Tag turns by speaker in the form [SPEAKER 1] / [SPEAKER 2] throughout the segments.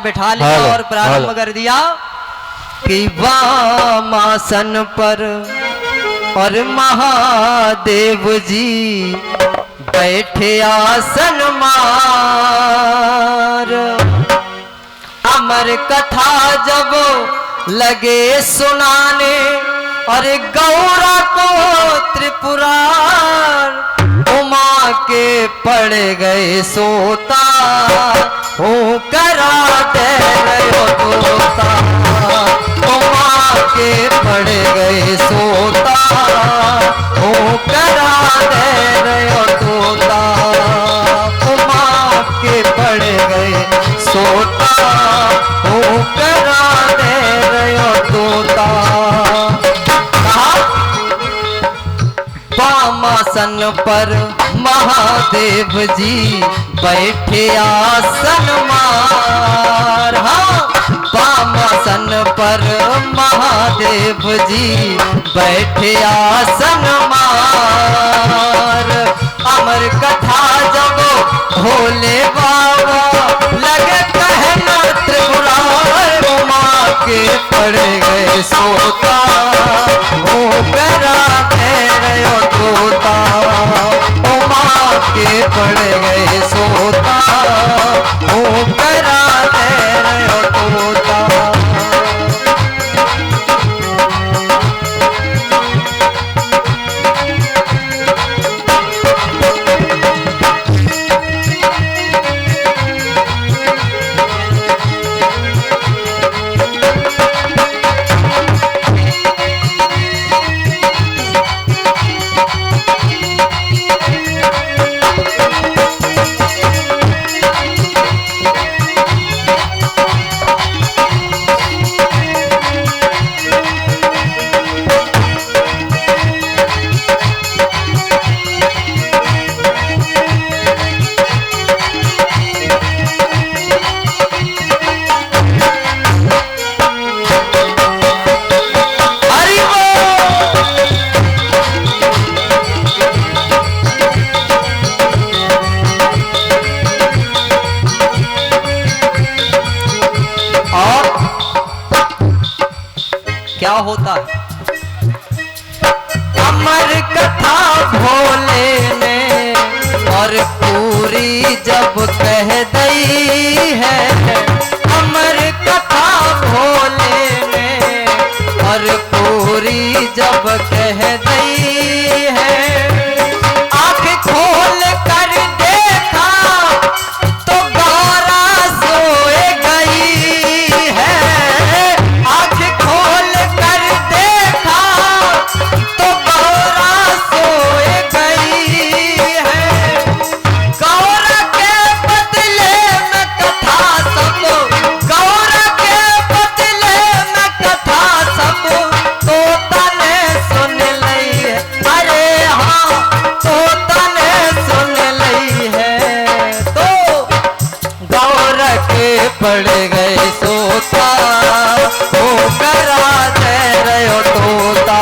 [SPEAKER 1] बिठा लिया और प्रारंभ कर दिया कि वामासन पर और महादेव जी बैठे आसन मार। अमर कथा जब लगे सुनाने और गौरा को त्रिपुरार उमा के पड़ गए सोता हो करा दे रहो तोता। उमा के पड़ गए सोता हो करा दे रहो तोता। उमा के पड़ गए सोता हो करा दे रहो तोता। वामासन पर महादेव जी बैठे आसन मार। हाँ, वामासन पर महादेव जी बैठे आसन मार। अमर कथा जब भोले बाबा लगे कहना त्रिपुरार उमा के पड़ गए सोता हो करा दे रहो तोता। उमा के पड़ गए सोता हो करा दे रहो तोता। क्या होता है? अमर कथा भोले ने और पूरी जब कह दी है। अमर कथा भोले ने और पूरी जब कह दी है। आँख खोल कर देखा तो गौरा सोए गई है। आँख खोल कर देखा तो गौरा सोए गई है। गौरा के बदले में कथा सब, गौरा के बदले में कथा सब तोता ने सुन ली है। अरे हाँ, तोता ने सुन ली है। तो गौरा के पड़ गए सोता हो करा दे रहो तोता।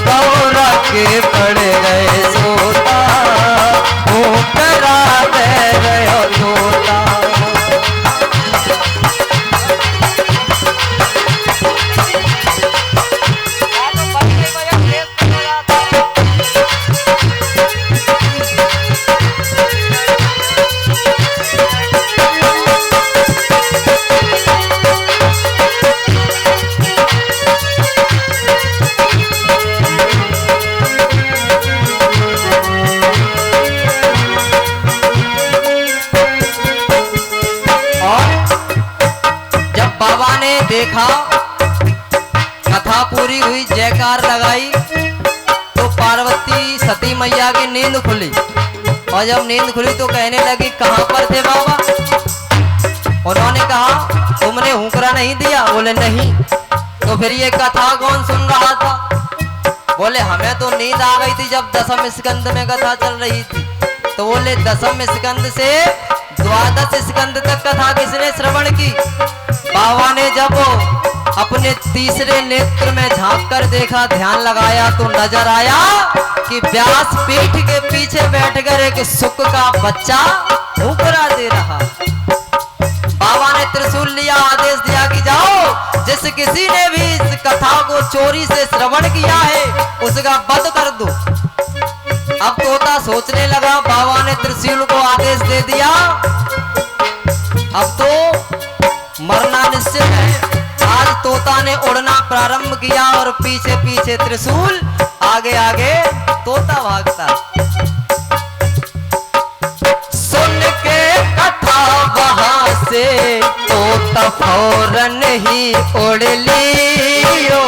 [SPEAKER 1] गौरा के पड़ गए सोता हो करा दे रहो तोता। देखा कथा पूरी हुई, जयकार लगाई तो पार्वती सती मैया की नींद खुली। और जब नींद खुली तो कहने लगी कहाँ पर थे बाबा? उन्होंने कहा तुमने हुंकरा नहीं दिया? बोले नहीं। तो फिर ये कथा कौन सुन रहा था? बोले हमें तो नींद आ गई थी जब दसम स्कंद में कथा चल रही थी। तो बोले दसम स्कंद से द्वादश स्कंद तक कथा किसने श्रवण की? बाबा ने जब अपने तीसरे नेत्र में झांक कर देखा, ध्यान लगाया तो नजर आया कि व्यास पीठ के पीछे बैठकर एक सुक का बच्चा हुंकरा दे रहा। बाबा ने त्रिशूल लिया, आदेश दिया कि जाओ जिस किसी ने भी इस कथा को चोरी से श्रवण किया है उसका वध कर दो। अब तोता सोचने लगा, बाबा ने त्रिशूल को आदेश दे दिया, अब तो मरना निश्चित है। आज तोता ने उड़ना प्रारंभ किया और पीछे पीछे त्रिशूल, आगे आगे तोता भागता। सुन के कथा वहां से तोता फौरन ही उड़ लियो।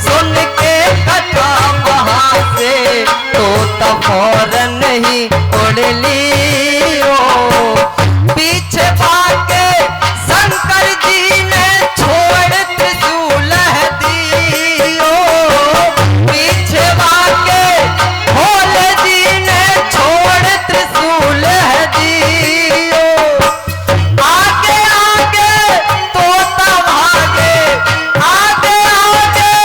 [SPEAKER 1] सुन के कथा वहां से तोता फौरन ही उड़ लियो। पीछे भागे शंकर जी ने छोड़ त्रिशूल दियो। पीछे भागे भोले जी ने छोड़ त्रिशूल दियो। आगे आगे तोता भागे, आगे आगे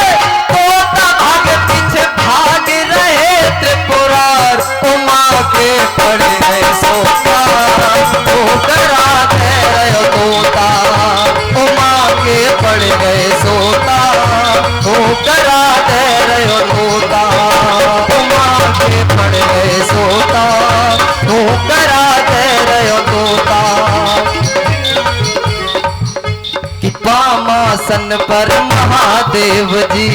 [SPEAKER 1] तोता भागे, पीछे भाग रहे त्रिपुरार। उमा के पड़ गए सोता करा दे तोता। उमा के पड़ गए सोता हो करा दे तोता। उमा के पड़ गए सोता हो करा दे तोता। कि पामासन पर महादेव जी,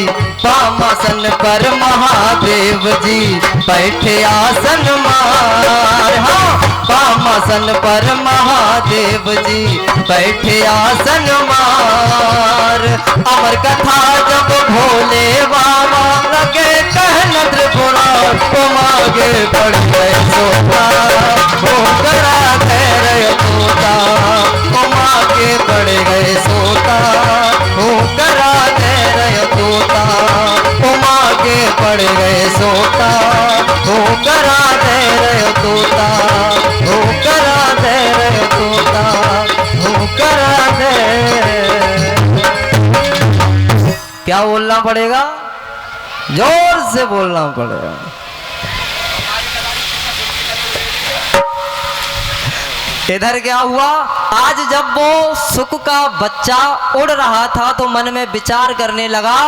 [SPEAKER 1] पामासन पर महादेव जी बैठे आसन मार। हाँ, पामासन पर महादेव जी बैठे आसन मार। अमर कथा जब भोले बाबा लगे कहन त्रिपुरार। मागे पड़ गए सोता हो करा दे तोता। मागे पड़ गए सोता हो करा दे तोता। मागे पड़ गए सोता हो करा दे तोता। हो करा दे तोता, हो करा दे। क्या बोलना पड़ेगा? जोर से बोलना पड़ेगा। इधर क्या हुआ, आज जब वो सुख का बच्चा उड़ रहा था तो मन में विचार करने लगा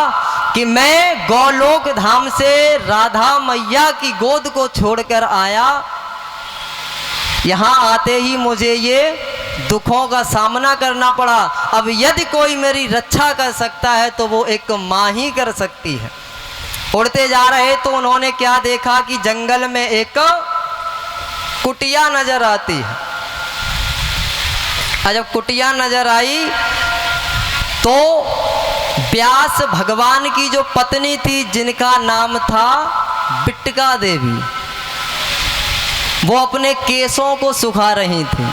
[SPEAKER 1] कि मैं गौलोक धाम से राधा मैया की गोद को छोड़कर आया, यहाँ आते ही मुझे ये दुखों का सामना करना पड़ा। अब यदि कोई मेरी रक्षा कर सकता है तो वो एक माँ ही कर सकती है। उड़ते जा रहे तो उन्होंने क्या देखा कि जंगल में एक कुटिया नजर आती है। जब कुटिया नजर आई तो व्यास भगवान की जो पत्नी थी जिनका नाम था बिट्टिका देवी, वो अपने केसों को सुखा रही थी।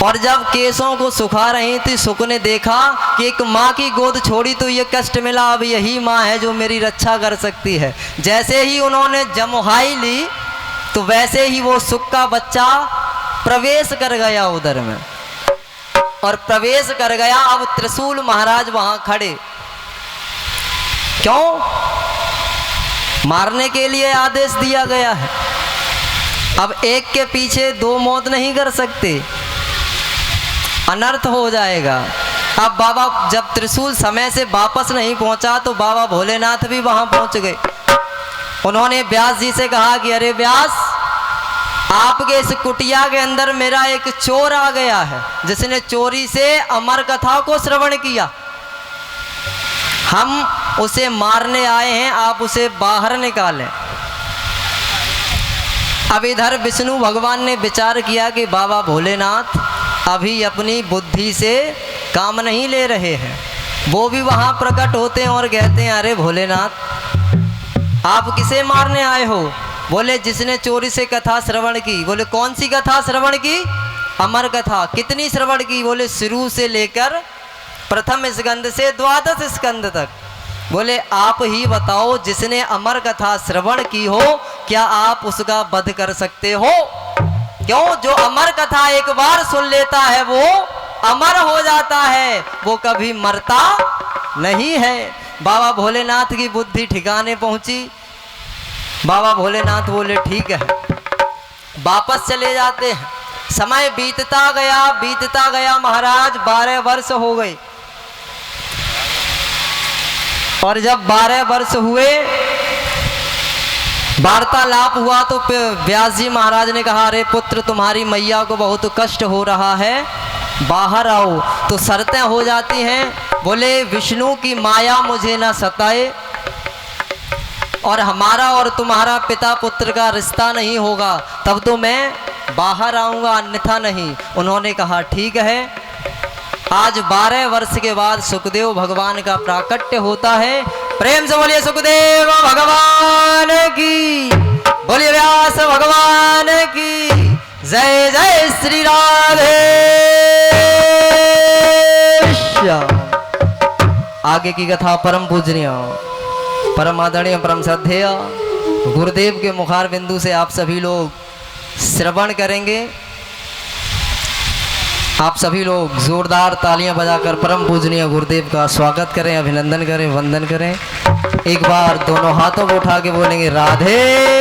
[SPEAKER 1] और जब केसों को सुखा रही थी, सुख ने देखा कि एक माँ की गोद छोड़ी तो ये कष्ट मिला, अब यही माँ है जो मेरी रक्षा कर सकती है। जैसे ही उन्होंने जमुहाई ली तो वैसे ही वो सुख का बच्चा प्रवेश कर गया उधर में, और प्रवेश कर गया। अब त्रिशूल महाराज वहां खड़े, क्यों? मारने के लिए आदेश दिया गया है। अब एक के पीछे दो मौत नहीं कर सकते, अनर्थ हो जाएगा। अब बाबा जब त्रिशूल समय से वापस नहीं पहुंचा तो बाबा भोलेनाथ भी वहां पहुंच गए। उन्होंने व्यास जी से कहा कि अरे व्यास, आपके इस कुटिया के अंदर मेरा एक चोर आ गया है जिसने चोरी से अमर कथा को श्रवण किया। हम उसे मारने आए हैं, आप उसे बाहर निकालें। अब इधर विष्णु भगवान ने विचार किया कि बाबा भोलेनाथ अभी अपनी बुद्धि से काम नहीं ले रहे हैं। वो भी वहां प्रकट होते हैं और कहते हैं अरे भोलेनाथ आप किसे मारने आए हो? बोले जिसने चोरी से कथा श्रवण की। बोले कौन सी कथा श्रवण की? अमर कथा। कितनी श्रवण की? बोले शुरू से लेकर प्रथम स्कंद से द्वादश स्कंद तक। बोले आप ही बताओ, जिसने अमर कथा श्रवण की हो क्या आप उसका वध कर सकते हो? क्यों? जो अमर कथा एक बार सुन लेता है वो अमर हो जाता है, वो कभी मरता नहीं है। बाबा भोलेनाथ की बुद्धि ठिकाने पहुंची। बाबा भोलेनाथ बोले ठीक है, वापस चले जाते हैं। समय बीतता गया महाराज। 12 वर्ष हो गए और जब 12 वर्ष हुए, वार्तालाप हुआ तो व्यास जी महाराज ने कहा, अरे पुत्र तुम्हारी मैया को बहुत कष्ट हो रहा है, बाहर आओ। तो शर्तें हो जाती हैं। बोले विष्णु की माया मुझे ना सताए और हमारा और तुम्हारा पिता पुत्र का रिश्ता नहीं होगा, तब तो मैं बाहर आऊँगा, अन्यथा नहीं। उन्होंने कहा ठीक है। आज 12 वर्ष के बाद सुखदेव भगवान का प्राकट्य होता है। प्रेम से बोलिए सुखदेव भगवान की, बोलिए व्यास भगवान की जय। जय श्री राधे। आगे की कथा परम पूजनीय, परम आदरणीय, परम श्रद्धेय गुरुदेव के मुखार बिंदु से आप सभी लोग श्रवण करेंगे। आप सभी लोग जोरदार तालियां बजाकर परम पूजनीय गुरुदेव का स्वागत करें, अभिनंदन करें, वंदन करें। एक बार दोनों हाथों को उठा के बोलेंगे राधे।